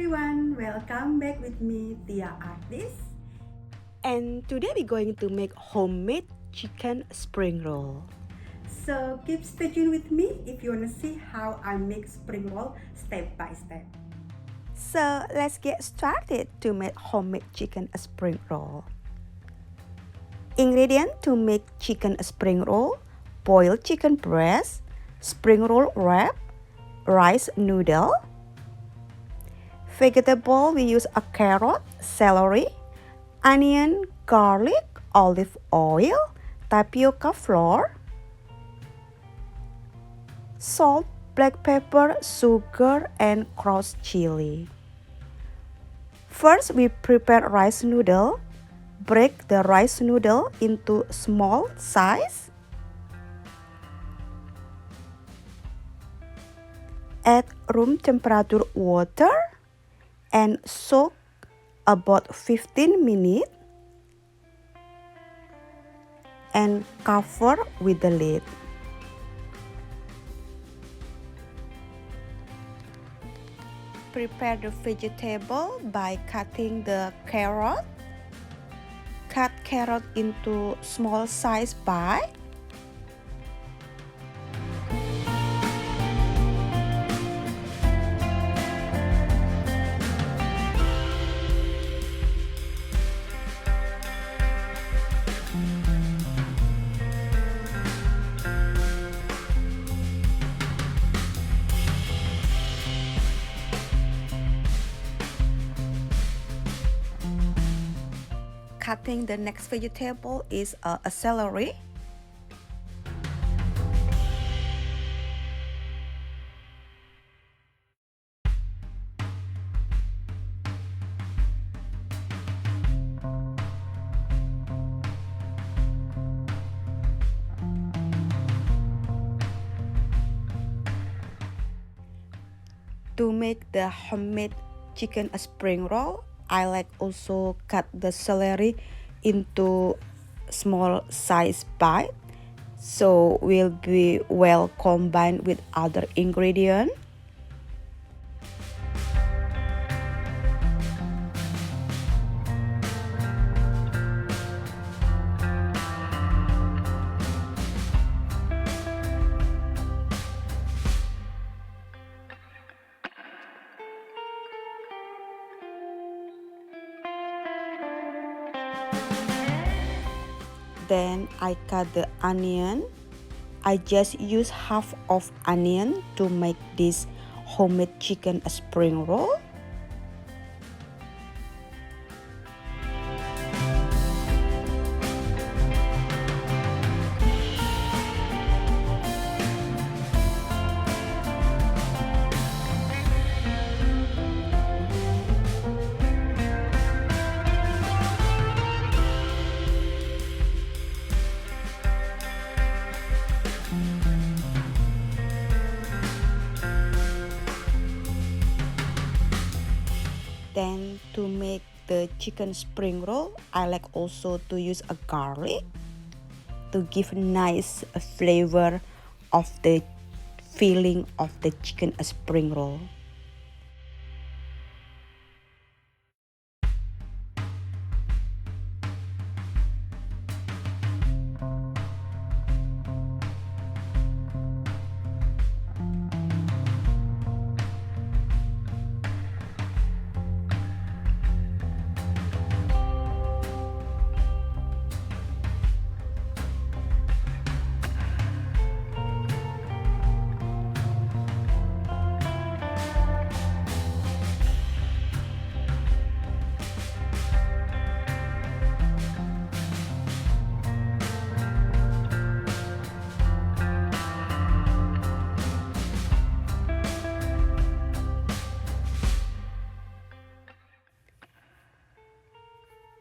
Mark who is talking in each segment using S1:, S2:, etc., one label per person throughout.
S1: everyone, welcome back with me Tia Artis.
S2: And today we're going to make homemade chicken spring roll.
S1: So keep stay tuned with me if you wanna see how I make spring roll step by step.
S2: So let's get started to make homemade chicken spring roll. Ingredient to make chicken spring roll: boiled chicken breast, spring roll wrap, rice noodle. Vegetable we use a carrot, celery, onion, garlic, olive oil, tapioca flour, salt, black pepper, sugar, and crushed chili. First, we prepare rice noodle. Break the rice noodle into small size. Add room temperature water and soak about 15 minutes and cover with the lid. Prepare the vegetable by cutting the carrot. Cut carrot into small size bite. Cutting the next vegetable is a celery. To make the homemade chicken spring roll, I like also cut the celery into small size bite, so will be well combined with other ingredient. Then I cut the onion. I just use half of onion to make this homemade chicken spring roll. Then to make the chicken spring roll, I like also to use a garlic to give nice flavor of the filling of the chicken spring roll.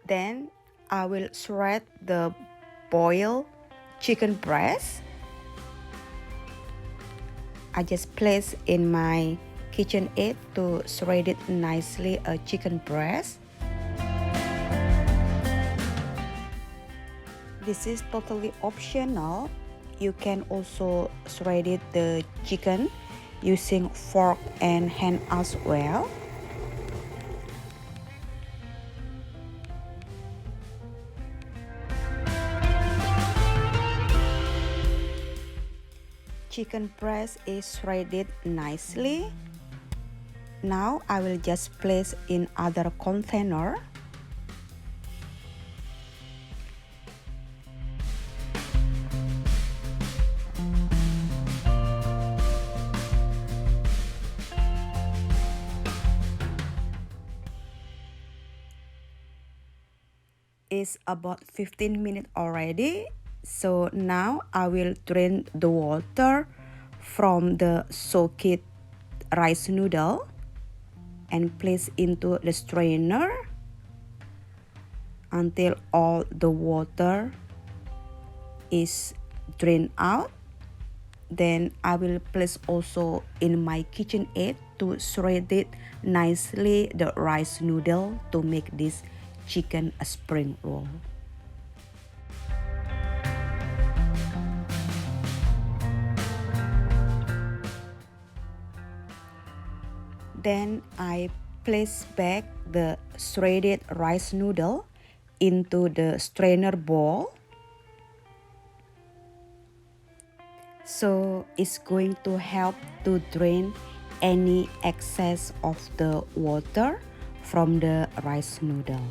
S2: Then I will shred the boiled chicken breast. I just place in my KitchenAid to shred it nicely a chicken breast. This is totally optional. You can also shred the chicken using fork and hand as well. chicken breast is shredded nicely. Now I will just place in other container. It's about 15 minutes already. So now I will drain the water from the soaked rice noodle and place into the strainer until all the water is drained out. Then I will place also in my KitchenAid to shred it nicely the rice noodle to make this chicken spring roll. Then I place back the shredded rice noodle into the strainer bowl. So it's going to help to drain any excess of the water from the rice noodle.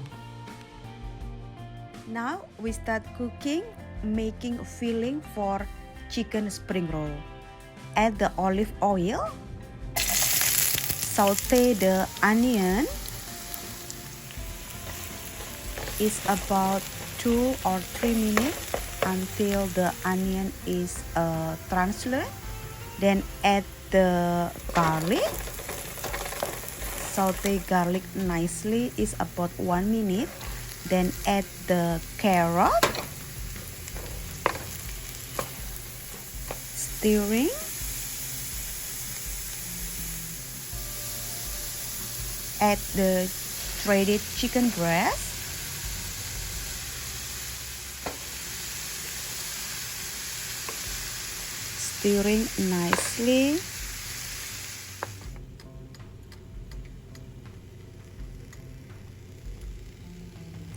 S2: Now we start cooking, making filling for chicken spring roll. Add the olive oil. Saute the onion. It's about 2 or 3 minutes until the onion is translucent. Then add the garlic. Saute garlic nicely. It's about 1 minute. Then add the carrot. Stirring. Add the shredded chicken breast. Stirring nicely.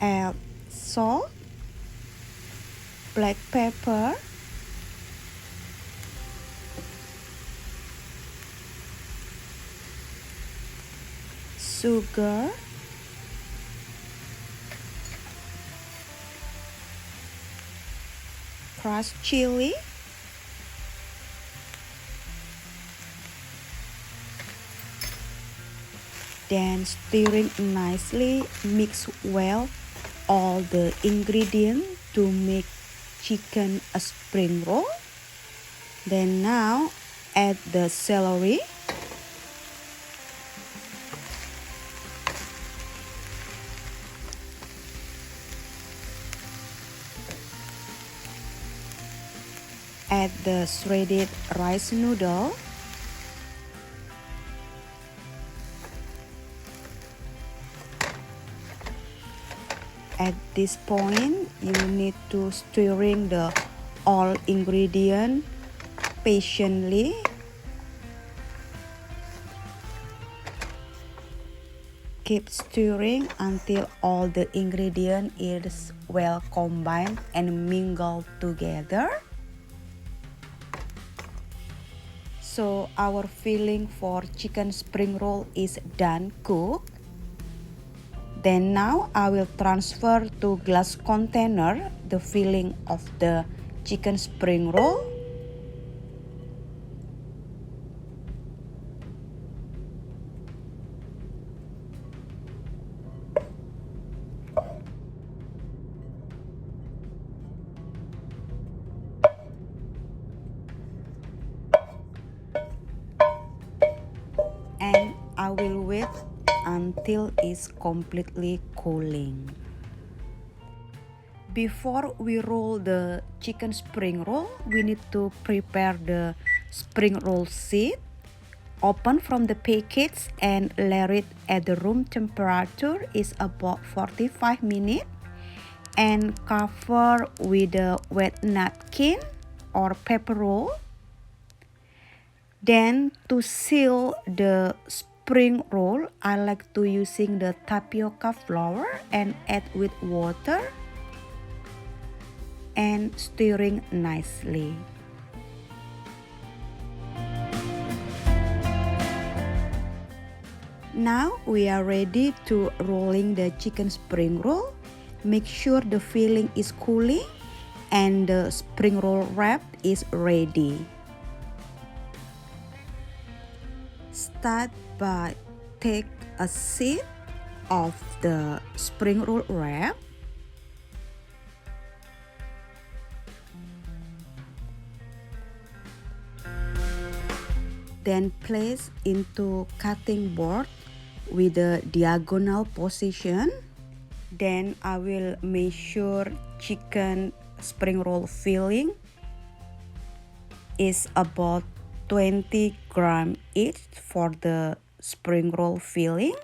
S2: Add salt, black pepper, sugar, crushed chili, then stirring nicely. Mix well all the ingredients to make chicken spring roll. Then now add the celery. Add the shredded rice noodle. At this point, you need to stirring the all ingredient patiently. Keep stirring until all the ingredient is well combined and mingled together. So our filling for chicken spring roll is done cooked. Then now I will transfer to glass container the filling of the chicken spring roll. And I will wait until it's completely cooling. Before we roll the chicken spring roll, we need to prepare the spring roll sheet. Open from the package and let it at the room temperature is about 45 minutes and cover with a wet napkin or paper roll. Then to seal the spring roll, I like to using the tapioca flour and add with water and stirring nicely. Now we are ready to rolling the chicken spring roll. Make sure the filling is cooling and the spring roll wrap is ready. Start by take a sip of the spring roll wrap. Then place into cutting board with the diagonal position. Then I will measure chicken spring roll filling is about 20 grams each for the spring roll filling.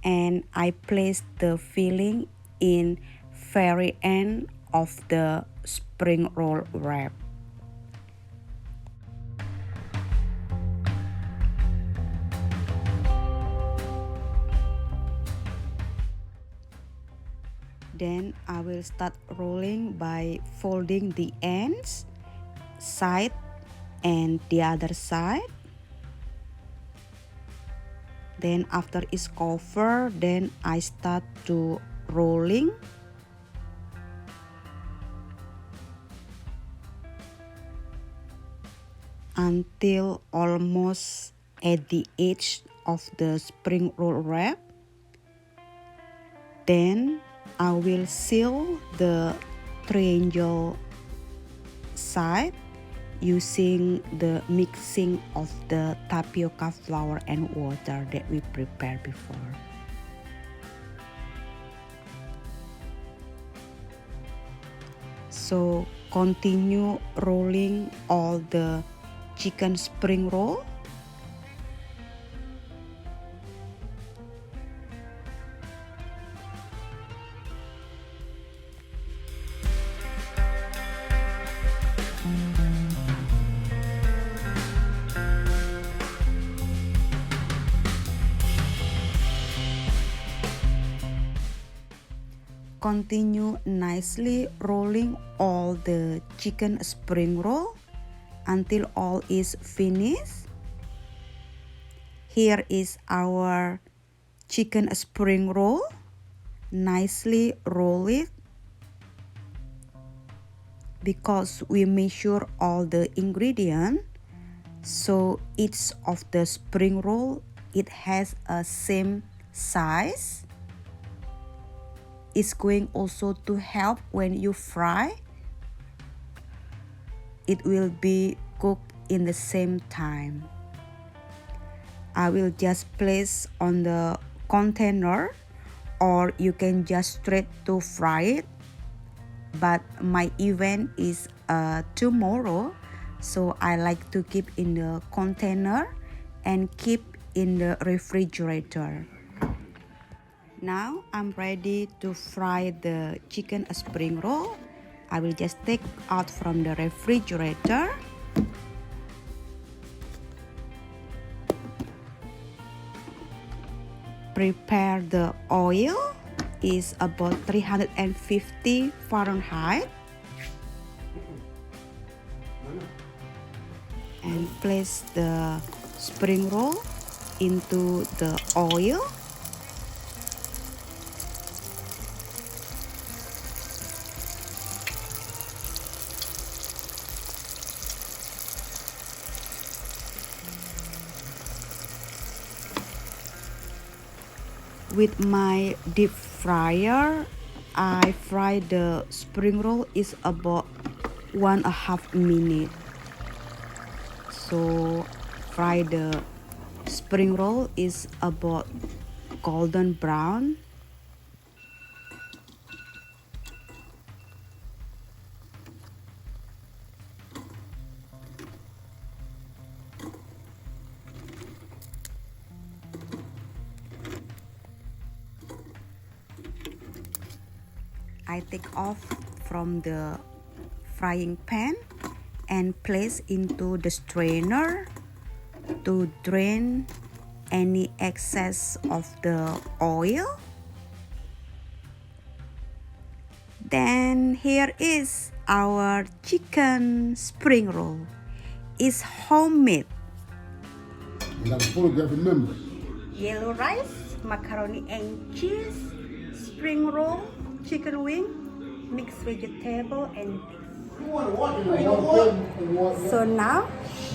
S2: And I place the filling in very end of the spring roll wrap. Then I will start rolling by folding the ends, side and the other side. Then after it's covered, then I start to rolling. Until almost at the edge of the spring roll wrap. Then I will seal the triangle side using the mixing of the tapioca flour and water that we prepared before. So continue rolling all the chicken spring roll. Continue nicely rolling all the chicken spring roll until all is finished. Here is our chicken spring roll. Nicely roll it because we measure all the ingredients, so each of the spring roll it has a same size. It's going also to help when you fry. It will be cooked in the same time. I will just place on the container, or you can just straight to fry it. But my event is tomorrow, so I like to keep in the container and keep in the refrigerator. Now I'm ready to fry the chicken spring roll. I will just take out from the refrigerator. Prepare the oil is about 350 Fahrenheit. And place the spring roll into the oil. With my deep fryer, I fry the spring roll is about 1.5 minutes. So fry the spring roll is about golden brown. I take off from the frying pan and place into the strainer to drain any excess of the oil. Then here is our chicken spring roll. It's homemade.
S3: I got a photograph, remember.
S1: Yellow rice, macaroni and cheese, spring roll, chicken wing, mixed vegetable and beef. So now,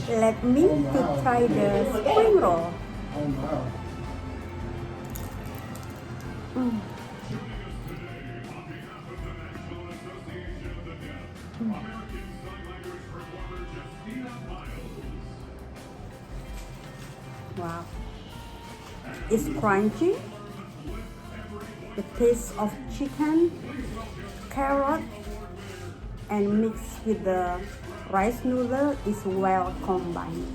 S1: let me to try the spring roll. Wow, it's crunchy. The taste of chicken, carrot, and mixed with the rice noodle is well combined.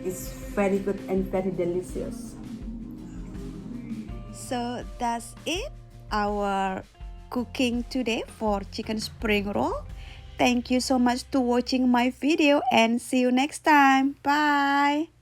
S1: It's very good and very delicious.
S2: So that's it, our cooking today for chicken spring roll. Thank you so much to watching my video and see you next time. Bye.